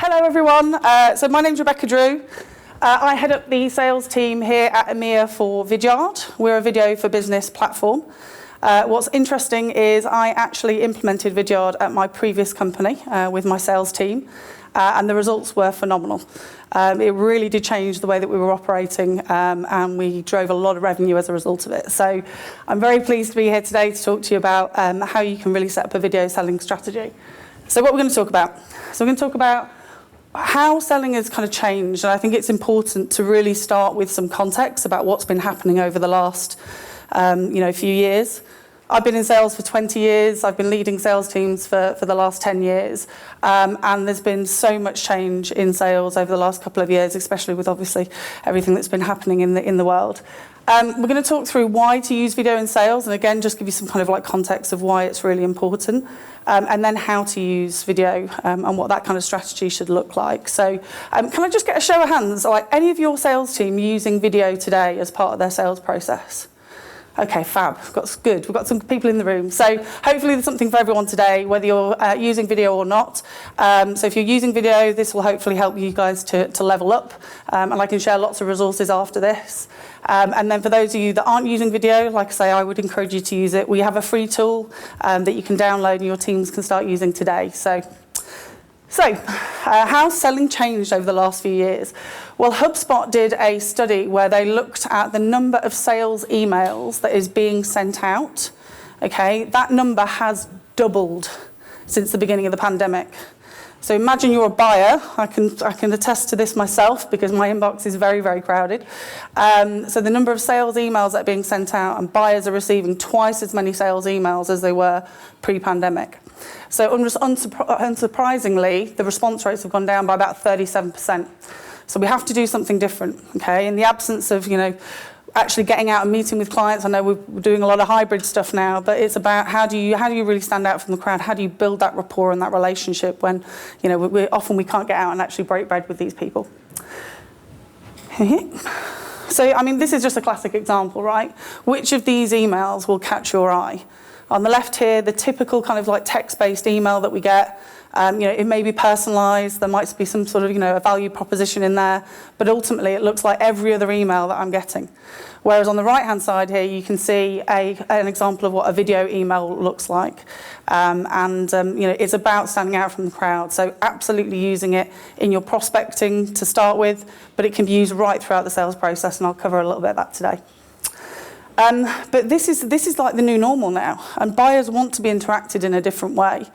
Hello everyone, so my name's Rebecca Drew. I head up the sales team here at EMEA for Vidyard. We're a video for business platform. What's interesting is I actually implemented Vidyard at my previous company with my sales team, and the results were phenomenal. It really did change the way that we were operating, and we drove a lot of revenue as a result of it. So I'm very pleased to be here today to talk to you about how you can really set up a video selling strategy. So what we're going to talk about. So we're going to talk about how selling has kind of changed, and I think it's important to really start with some context about what's been happening over the last few years. I've been in sales for 20 years. I've been leading sales teams for the last 10 years. And there's been so much change in sales over the last couple of years, especially with obviously everything that's been happening in the world. We're going to talk through why to use video in sales, and again, just give you some kind of like context of why it's really important, and then how to use video and what that kind of strategy should look like. So can I just get a show of hands, like any of your sales team using video today as part of their sales process? Okay, fab. We've got some people in the room. So hopefully there's something for everyone today, whether you're using video or not. So if you're using video, this will hopefully help you guys to level up. And I can share lots of resources after this. And then for those of you that aren't using video, like I say, I would encourage you to use it. We have a free tool that you can download and your teams can start using today. So how's selling changed over the last few years? Well, HubSpot did a study where they looked at the number of sales emails that is being sent out. Okay, that number has doubled since the beginning of the pandemic. So imagine you're a buyer. I can attest to this myself because my inbox is very, very crowded. So the number of sales emails that are being sent out, and buyers are receiving twice as many sales emails as they were pre-pandemic. So unsurprisingly, the response rates have gone down by about 37%. So we have to do something different, okay? In the absence of, actually getting out and meeting with clients, I know we're doing a lot of hybrid stuff now, but it's about how do you really stand out from the crowd? How do you build that rapport and that relationship when, we can't get out and actually break bread with these people? So, this is just a classic example, right? Which of these emails will catch your eye? On the left here, the typical kind of like text-based email that we get. It may be personalised. There might be some sort of, a value proposition in there. But ultimately, it looks like every other email that I'm getting. Whereas on the right-hand side here, you can see an example of what a video email looks like. It's about standing out from the crowd. So absolutely using it in your prospecting to start with, but it can be used right throughout the sales process, and I'll cover a little bit of that today. But this is like the new normal now, and buyers want to be interacted in a different way.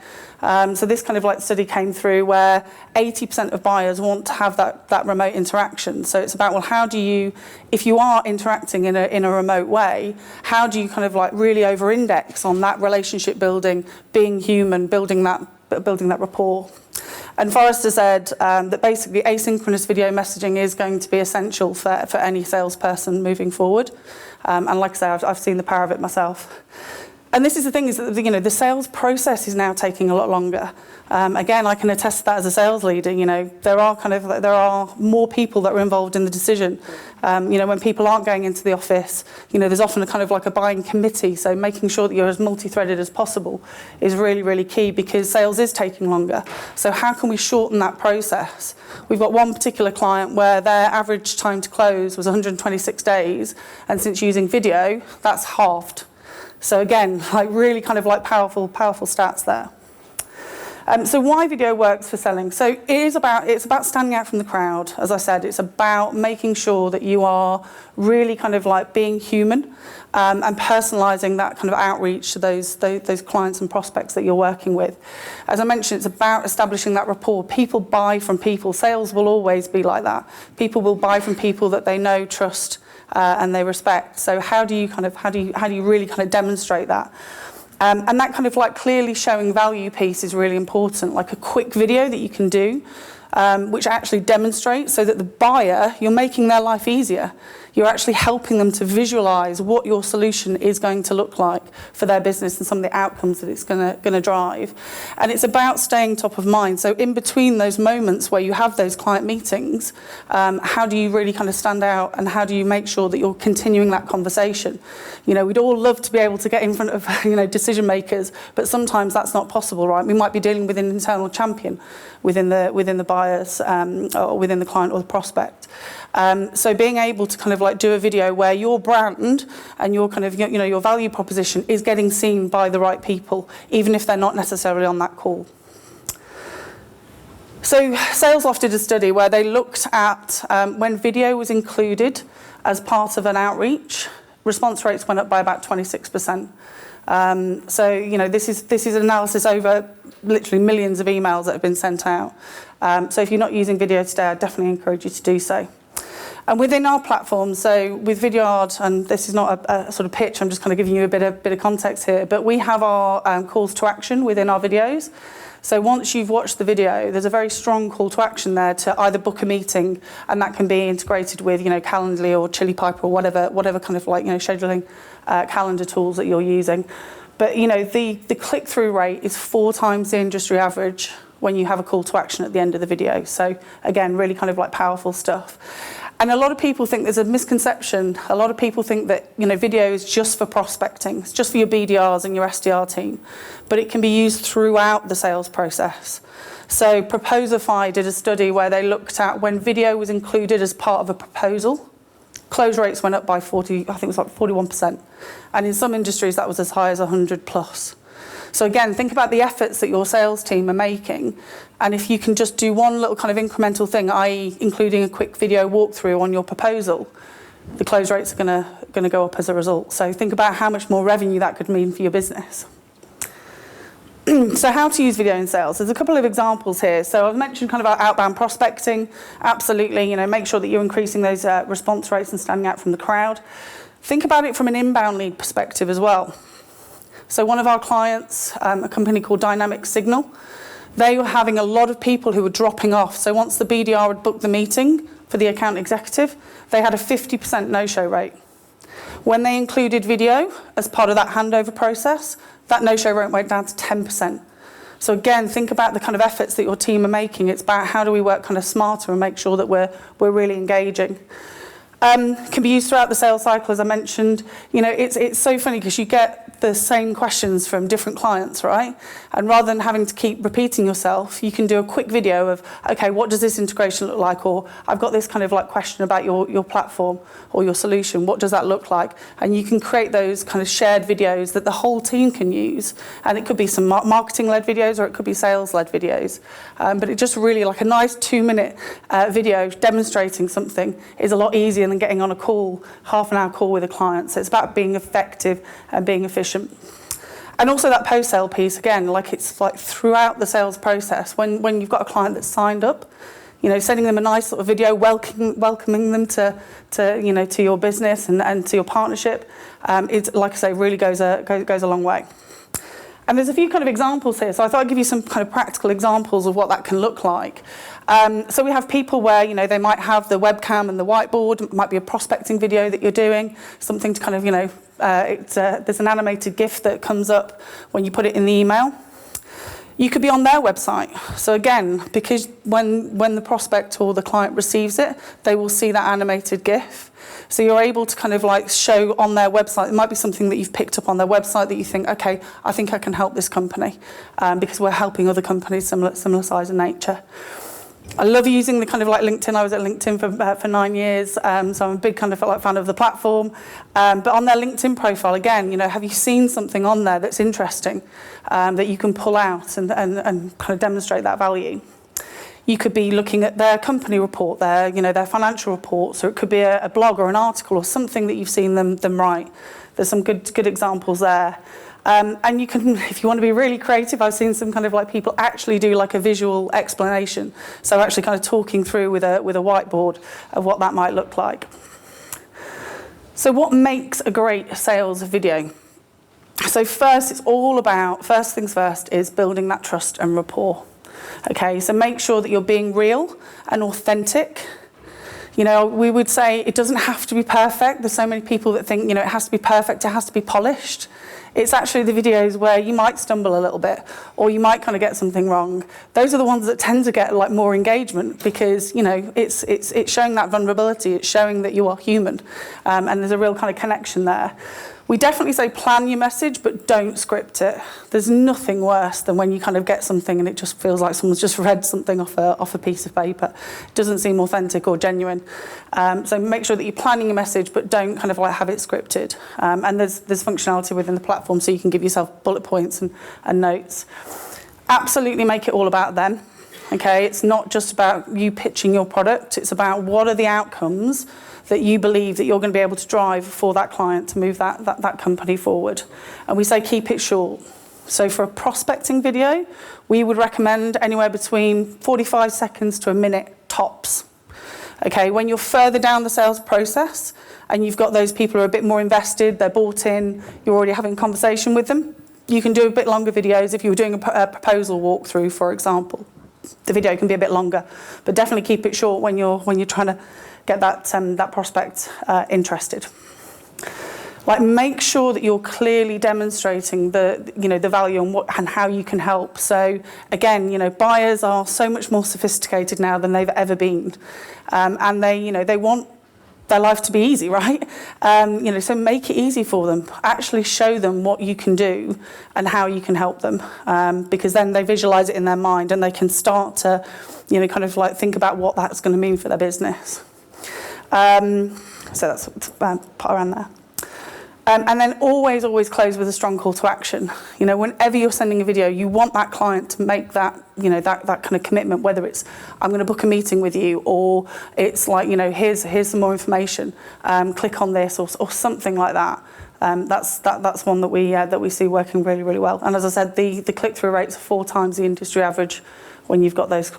So this kind of like study came through where 80% of buyers want to have that remote interaction. So it's about, well, how do you, if you are interacting in a remote way, how do you kind of like really over-index on that relationship building, being human, building that rapport? And Forrester said that basically asynchronous video messaging is going to be essential for any salesperson moving forward. And like I say, I've seen the power of it myself. And this is the thing, is that the sales process is now taking a lot longer. Again, I can attest to that as a sales leader. There are more people that are involved in the decision. When people aren't going into the office, there's often a kind of like a buying committee. So making sure that you're as multi-threaded as possible is really, really key, because sales is taking longer. So how can we shorten that process? We've got one particular client where their average time to close was 126 days, and since using video, that's halved. So again, like really kind of like powerful stats there. So why video works for selling? So it's about standing out from the crowd. As I said, it's about making sure that you are really kind of like being human, and personalising that kind of outreach to those clients and prospects that you're working with. As I mentioned, it's about establishing that rapport. People buy from people. Sales will always be like that. People will buy from people that they know, trust, and they respect. So how do you really kind of demonstrate that? And that kind of like clearly showing value piece is really important, like a quick video that you can do, which actually demonstrates, so that the buyer, you're making their life easier. You're actually helping them to visualize what your solution is going to look like for their business and some of the outcomes that it's going to drive. And it's about staying top of mind. So in between those moments where you have those client meetings, how do you really kind of stand out, and how do you make sure that you're continuing that conversation? You know, we'd all love to be able to get in front of, decision makers, but sometimes that's not possible, right? We might be dealing with an internal champion within the buyers or within the client or the prospect. So being able to kind of like do a video where your brand and your kind of, your value proposition is getting seen by the right people, even if they're not necessarily on that call. So SalesLoft did a study where they looked at when video was included as part of an outreach, response rates went up by about 26%. This is analysis over literally millions of emails that have been sent out. So if you're not using video today, I definitely encourage you to do so. And within our platform, so with Vidyard, and this is not a sort of pitch, I'm just kind of giving you a bit of context here, but we have our calls to action within our videos. So once you've watched the video, there's a very strong call to action there to either book a meeting, and that can be integrated with, Calendly or Chili Piper or whatever kind of like, scheduling calendar tools that you're using. But, the click-through rate is 4 times the industry average when you have a call to action at the end of the video. So again, really kind of like powerful stuff. And a lot of people think there's a misconception. A lot of people think that, video is just for prospecting. It's just for your BDRs and your SDR team. But it can be used throughout the sales process. So Proposify did a study where they looked at when video was included as part of a proposal, close rates went up by 41%. And in some industries, that was as high as 100 plus. So again, think about the efforts that your sales team are making. And if you can just do one little kind of incremental thing, i.e. including a quick video walkthrough on your proposal, the close rates are going to go up as a result. So think about how much more revenue that could mean for your business. So how to use video in sales? There's a couple of examples here. So I've mentioned kind of our outbound prospecting. Absolutely, make sure that you're increasing those response rates and standing out from the crowd. Think about it from an inbound lead perspective as well. So one of our clients, a company called Dynamic Signal, they were having a lot of people who were dropping off. So once the BDR had booked the meeting for the account executive, they had a 50% no-show rate. When they included video as part of that handover process, that no-show rate went down to 10%. So again, think about the kind of efforts that your team are making. It's about how do we work kind of smarter and make sure that we're really engaging. Can be used throughout the sales cycle, as I mentioned. It's so funny because you get the same questions from different clients, right? And rather than having to keep repeating yourself, you can do a quick video of, okay, what does this integration look like? Or I've got this kind of like question about your platform or your solution. What does that look like? And you can create those kind of shared videos that the whole team can use. And it could be some marketing-led videos, or it could be sales-led videos. But it just really, like a nice 2-minute video demonstrating something is a lot easier than getting on a call, half-an-hour call with a client. So it's about being effective and being efficient. And also that post-sale piece, again, it's like throughout the sales process, when you've got a client that's signed up, sending them a nice sort of video, welcoming them to your business and to your partnership, it, like I say, really goes a long way. And there's a few kind of examples here. So I thought I'd give you some kind of practical examples of what that can look like. So we have people where, they might have the webcam and the whiteboard. It might be a prospecting video that you're doing, something to kind of, there's an animated GIF that comes up when you put it in the email. You could be on their website. So again, because when the prospect or the client receives it, they will see that animated GIF. So you're able to kind of like show on their website. It might be something that you've picked up on their website that you think, okay, I think I can help this company because we're helping other companies similar size and nature. I love using the kind of like LinkedIn. I was at LinkedIn for 9 years, so I'm a big kind of like fan of the platform. But on their LinkedIn profile, again, have you seen something on there that's interesting that you can pull out and kind of demonstrate that value? You could be looking at their company report, their financial reports, or it could be a blog or an article or something that you've seen them write. There's some good examples there. And you can, if you want to be really creative, I've seen some kind of like people actually do like a visual explanation. So actually kind of talking through with a whiteboard of what that might look like. So what makes a great sales video? So first things first is building that trust and rapport. Okay, so make sure that you're being real and authentic. You know, we would say it doesn't have to be perfect. There's so many people that think, you know, it has to be perfect, it has to be polished. It's actually the videos where you might stumble a little bit, or you might kind of get something wrong. Those are the ones that tend to get like more engagement because, you know, it's showing that vulnerability, it's showing that you are human, and there's a real kind of connection there. We definitely say plan your message, but don't script it. There's nothing worse than when you kind of get something and it just feels like someone's just read something off a piece of paper. It doesn't seem authentic or genuine. So make sure that you're planning your message, but don't kind of like have it scripted. And there's functionality within the platform so you can give yourself bullet points and notes. Absolutely make it all about them. Okay, it's not just about you pitching your product. It's about what are the outcomes that you believe that you're going to be able to drive for that client to move that company forward. And we say keep it short. So for a prospecting video, we would recommend anywhere between 45 seconds to a minute tops. Okay, when you're further down the sales process and you've got those people who are a bit more invested, they're bought in, you're already having a conversation with them, you can do a bit longer videos if you were doing a proposal walkthrough, for example. The video can be a bit longer, but definitely keep it short when you're trying to get that prospect interested. Like, make sure that you're clearly demonstrating the value and how you can help. So again, you know, buyers are so much more sophisticated now than they've ever been, and they want their life to be easy, right? So make it easy for them. Actually show them what you can do and how you can help them, because then they visualize it in their mind and they can start to, kind of like think about what that's going to mean for their business. So that's part around there. And then always close with a strong call to action. You know, whenever you're sending a video, you want that client to make that, that kind of commitment, whether it's, I'm going to book a meeting with you, or it's like, here's some more information, click on this, or something like that. That's one that we see working really, really well. And as I said, the click-through rates are 4 times the industry average when you've got those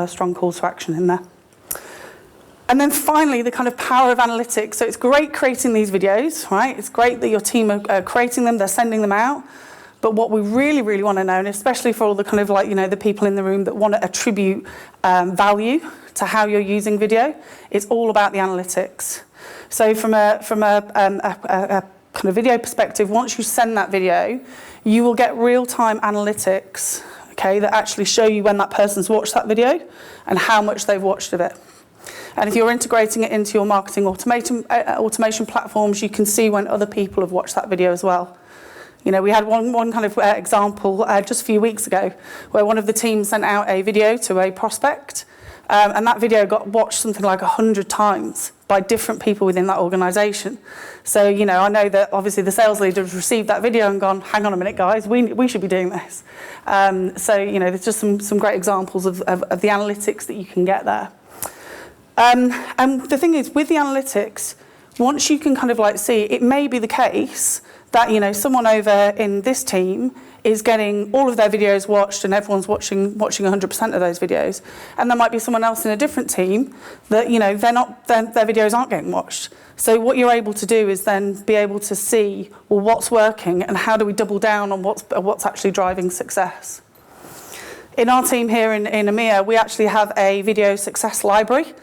strong calls to action in there. And then finally, the kind of power of analytics. So it's great creating these videos, right? It's great that your team are creating them, they're sending them out. But what we really, really want to know, and especially for all the kind of like, the people in the room that want to attribute value to how you're using video, it's all about the analytics. So from a kind of video perspective, once you send that video, you will get real-time analytics, okay, that actually show you when that person's watched that video and how much they've watched of it. And if you're integrating it into your marketing automation platforms, you can see when other people have watched that video as well. We had one kind of example just a few weeks ago where one of the teams sent out a video to a prospect, and that video got watched something like 100 times by different people within that organisation. So, I know that obviously the sales leader has received that video and gone, hang on a minute, guys, we should be doing this. There's just some great examples of the analytics that you can get there. And the thing is, with the analytics, once you can kind of like see, it may be the case that, someone over in this team is getting all of their videos watched and everyone's watching 100% of those videos. And there might be someone else in a different team that, their videos aren't getting watched. So what you're able to do is then be able to see, well, what's working and how do we double down on what's actually driving success. In our team here in EMEA, we actually have a video success library.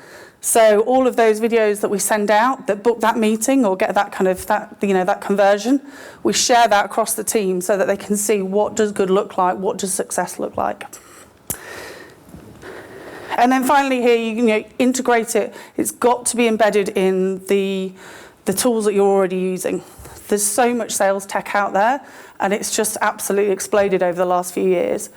So all of those videos that we send out that book that meeting or get that kind of that conversion, we share that across the team so that they can see what does good look like, what does success look like. And then finally here, you integrate it. It's got to be embedded in the tools that you're already using. There's so much sales tech out there, and it's just absolutely exploded over the last few years.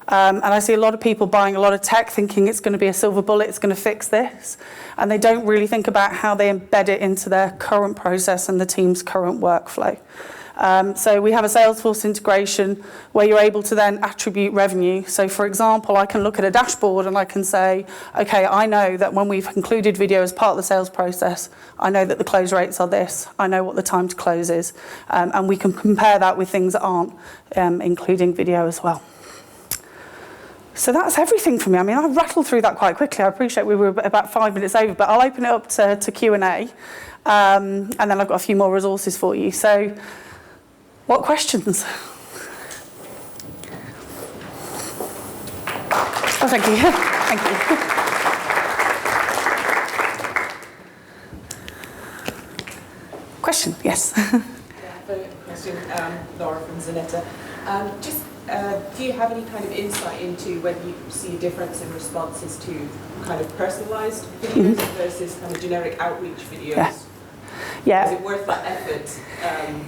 And I see a lot of people buying a lot of tech thinking it's going to be a silver bullet, it's going to fix this. And they don't really think about how they embed it into their current process and the team's current workflow. So we have a Salesforce integration where you're able to then attribute revenue. So for example, I can look at a dashboard and I can say, okay, I know that when we've included video as part of the sales process, I know that the close rates are this. I know what the time to close is. And we can compare that with things that aren't including video as well. So that's everything for me. I mean, I rattled through that quite quickly. I appreciate we were about 5 minutes over, but I'll open it up to Q&A. And then I've got a few more resources for you. So what questions? Oh, thank you. Thank you. Question, yes. Yeah, question, Laura from Zanetta. Do you have any kind of insight into whether you see a difference in responses to kind of personalised videos versus kind of generic outreach videos? Yeah. Is it worth that effort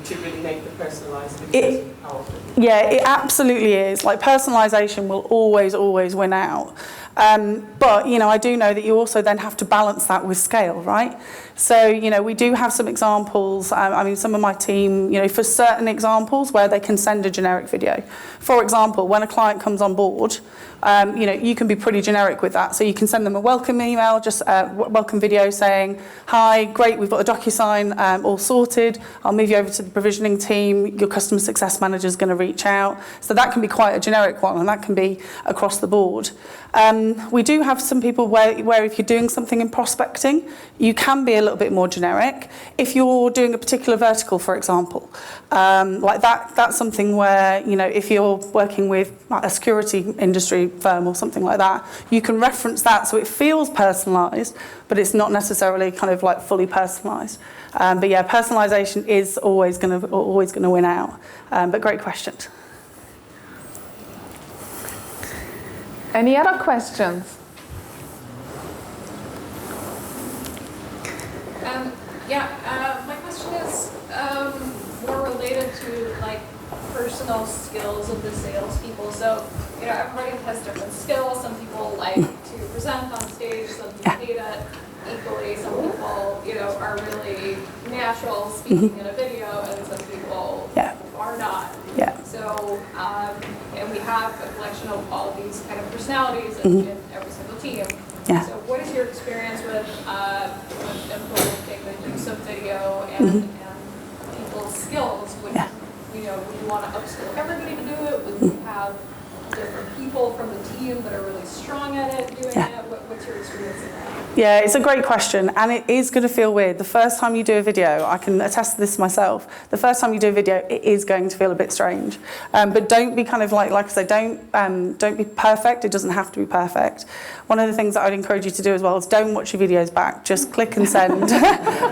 to really make the personalised videos powerful? Yeah, it absolutely is. Like, personalisation will always win out. But, you know, I do know that you also then have to balance that with scale, right? So, you know, we do have some examples. I mean, some of my team, you know, for certain examples where they can send a generic video. For example, when a client comes on board, you know, you can be pretty generic with that. So you can send them a welcome email, just a welcome video saying, hi, great, we've got the DocuSign all sorted. I'll move you over to the provisioning team. Your customer success manager is going to reach out. So that can be quite a generic one, and that can be across the board. We do have some people where if you're doing something in prospecting, you can be a little bit more generic. If you're doing a particular vertical, for example, like that's something where, you know, if you're working with a security industry firm or something like that, you can reference that so it feels personalised, but it's not necessarily kind of like fully personalised. But yeah, personalisation is always going to win out. But great question. Any other questions? My question is more related to like personal skills of the salespeople. So, you know, everybody has different skills. Some people like to present on stage, some people hate it equally. Some people, you know, are really natural speaking in a video, and some people are not. Yeah. So, and we have a collection of all of these kind of personalities in every single team. Yeah. So what is your experience with implementing the use of video and people's skills? Would you know, would you want to upskill everybody to do it? Would you have different people from the team that are really strong at it doing it? What's your experience in that? Yeah, it's a great question, and it is going to feel weird. The first time you do a video, I can attest to this myself, the first time you do a video, it is going to feel a bit strange. But don't be kind of like I say, don't be perfect. It doesn't have to be perfect. One of the things that I'd encourage you to do as well is don't watch your videos back. Just click and send,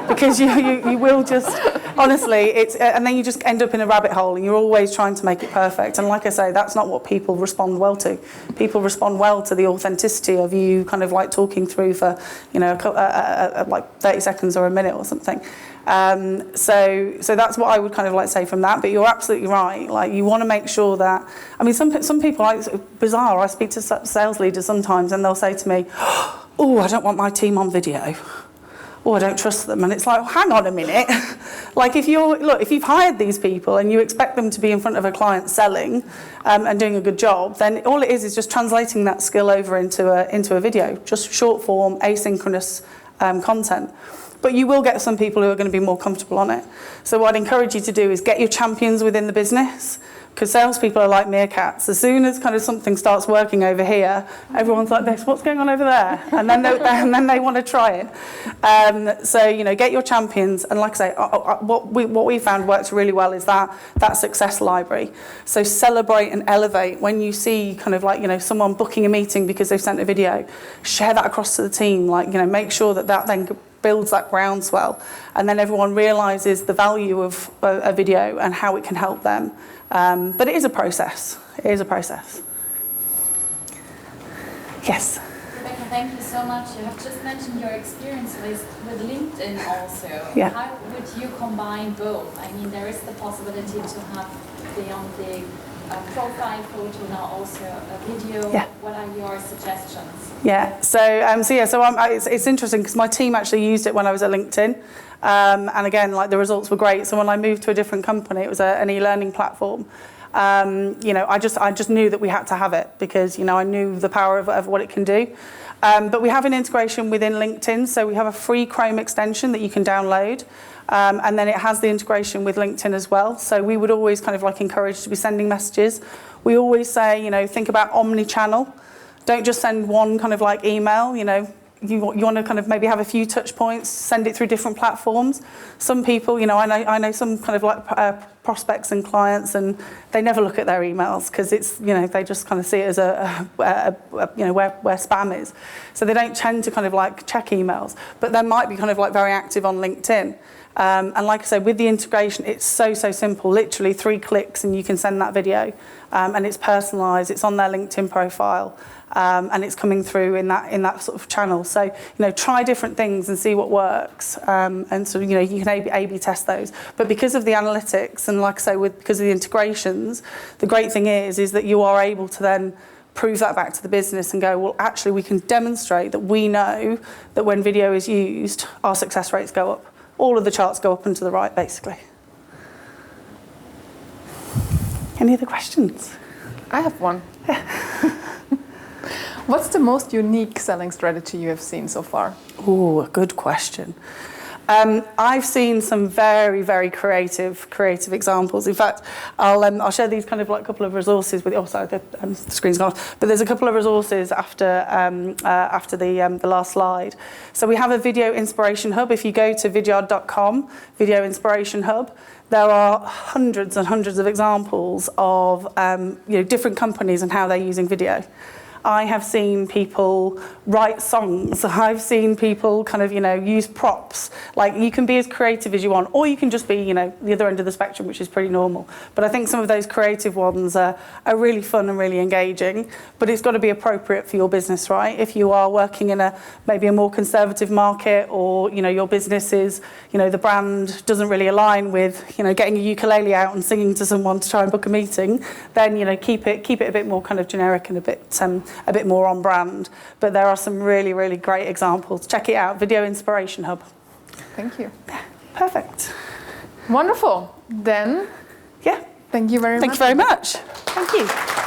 because you will just, honestly, and then you just end up in a rabbit hole, and you're always trying to make it perfect. And like I say, that's not what people respond well to. People respond well to the authenticity of you kind of like talking through for, you know, like 30 seconds or a minute or something. So that's what I would kind of like say from that. But you're absolutely right. Like, you want to make sure that, I mean, some people, like, it's bizarre. I speak to sales leaders sometimes, and they'll say to me, oh, I don't want my team on video. Oh, I don't trust them. And it's like, well, hang on a minute. Like, if you've hired these people and you expect them to be in front of a client selling and doing a good job, then all it is just translating that skill over into a video, just short form, asynchronous content. But you will get some people who are going to be more comfortable on it. So what I'd encourage you to do is get your champions within the business, because salespeople are like meerkats. As soon as kind of something starts working over here, everyone's like this, what's going on over there? And then they want to try it. So, you know, get your champions. And like I say, what we found works really well is that success library. So celebrate and elevate when you see kind of like, you know, someone booking a meeting because they've sent a video. Share that across to the team. Like, you know, make sure that then builds that groundswell, and then everyone realises the value of a video and how it can help them. But it is a process. It is a process. Yes? Rebecca, thank you so much. You have just mentioned your experience with LinkedIn also. Yeah. How would you combine both? I mean, there is the possibility to have beyond the profile photo now also a video. Yeah. What are your suggestions? Yeah. So it's interesting because my team actually used it when I was at LinkedIn. And again, like, the results were great. So when I moved to a different company, it was an e-learning platform. You know, I just knew that we had to have it because, you know, I knew the power of what it can do. But we have an integration within LinkedIn. So we have a free Chrome extension that you can download. And then it has the integration with LinkedIn as well. So we would always kind of like encourage to be sending messages. We always say, you know, think about omni-channel. Don't just send one kind of like email, you know. You want to kind of maybe have a few touch points, send it through different platforms. Some people, you know, I know some kind of like prospects and clients, and they never look at their emails because it's, you know, they just kind of see it as you know, where spam is. So they don't tend to kind of like check emails, but they might be kind of like very active on LinkedIn. And like I said, with the integration, it's so simple. Literally 3 clicks and you can send that video, and it's personalised. It's on their LinkedIn profile, and it's coming through in that sort of channel. So, you know, try different things and see what works. And so, you know, you can A/B test those. But because of the analytics and, like I say, because of the integrations, the great thing is that you are able to then prove that back to the business and go, well, actually, we can demonstrate that we know that when video is used, our success rates go up. All of the charts go up and to the right, basically. Any other questions? I have one. What's the most unique selling strategy you have seen so far? Oh, a good question. I've seen some very creative examples. In fact, I'll share these kind of like couple of resources with you. Oh, sorry, the screen's gone off. But there's a couple of resources after the last slide. So we have a video inspiration hub. If you go to vidyard.com, video inspiration hub, there are hundreds and hundreds of examples of you know, different companies and how they're using video. I have seen people write songs. I've seen people kind of, you know, use props. Like, you can be as creative as you want, or you can just be, you know, the other end of the spectrum, which is pretty normal. But I think some of those creative ones are really fun and really engaging. But it's got to be appropriate for your business, right? If you are working in maybe a more conservative market, or, you know, your business is, you know, the brand doesn't really align with, you know, getting a ukulele out and singing to someone to try and book a meeting, then, you know, keep it a bit more kind of generic and a bit more on brand. But there are some really great examples. Check it out, Video Inspiration Hub. Thank you. Perfect. Wonderful. Then, yeah. thank you very much. Thank you very much. Thank you.